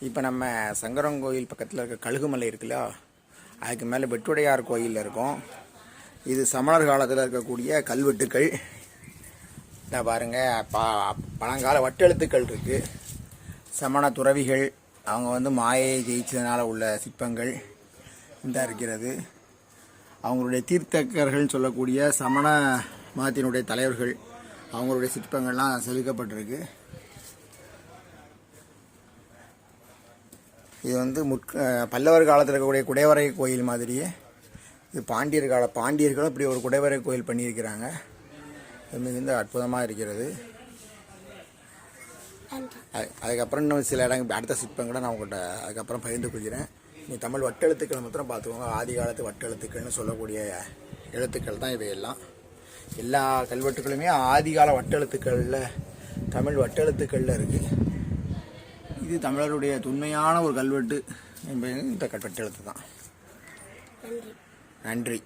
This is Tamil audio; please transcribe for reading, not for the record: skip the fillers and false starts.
இப்போ நம்ம சங்கரன் கோயில் பக்கத்தில் இருக்க கழுகுமலை இருக்குல்ல, அதுக்கு மேலே வெட்டுடையார் கோயில் இருக்கும். இது சமணர் காலத்தில் இருக்கக்கூடிய கல்வெட்டுக்கள். இதை பாருங்கள், பழங்கால வட்டெழுத்துக்கள் இருக்குது. சமண துறவிகள் அவங்க மாயையை ஜெயிச்சதுனால உள்ள சிற்பங்கள் இந்த இருக்கிறது. அவங்களுடைய தீர்த்தக்கர்கள் சொல்லக்கூடிய சமண மதத்தினுடைய தலைவர்கள் அவங்களுடைய சிற்பங்கள்லாம் செதுக்கப்பட்டிருக்கு. இது பல்லவர் காலத்தில் இருக்கக்கூடிய குடைவரை கோயில் மாதிரியே இது பாண்டியர்களும் இப்படி ஒரு குடைவரை கோயில் பண்ணியிருக்கிறாங்க. இது மிகுந்த அற்புதமாக இருக்கிறது. அதுக்கப்புறம் இன்னும் சில இடங்கள் அடுத்த சிற்பங்களை நான் உங்கள்கிட்ட அதுக்கப்புறம் பகிர்ந்து கொள்கிறேன். நீ தமிழ் வட்டெழுத்துக்கள் மாத்திரம் பார்த்துக்கோங்க. ஆதி காலத்து வட்டெழுத்துக்கள்னு சொல்லக்கூடிய எழுத்துக்கள் தான் இவையெல்லாம். எல்லா கல்வெட்டுக்களுமே ஆதிகால வட்டெழுத்துக்களில் தமிழ் வட்டெழுத்துக்களில் இருக்குது. இது தமிழருடைய தொன்மையான ஒரு கல்வெட்டு என்பது இந்த வட்டெழுத்து தான். நன்றி.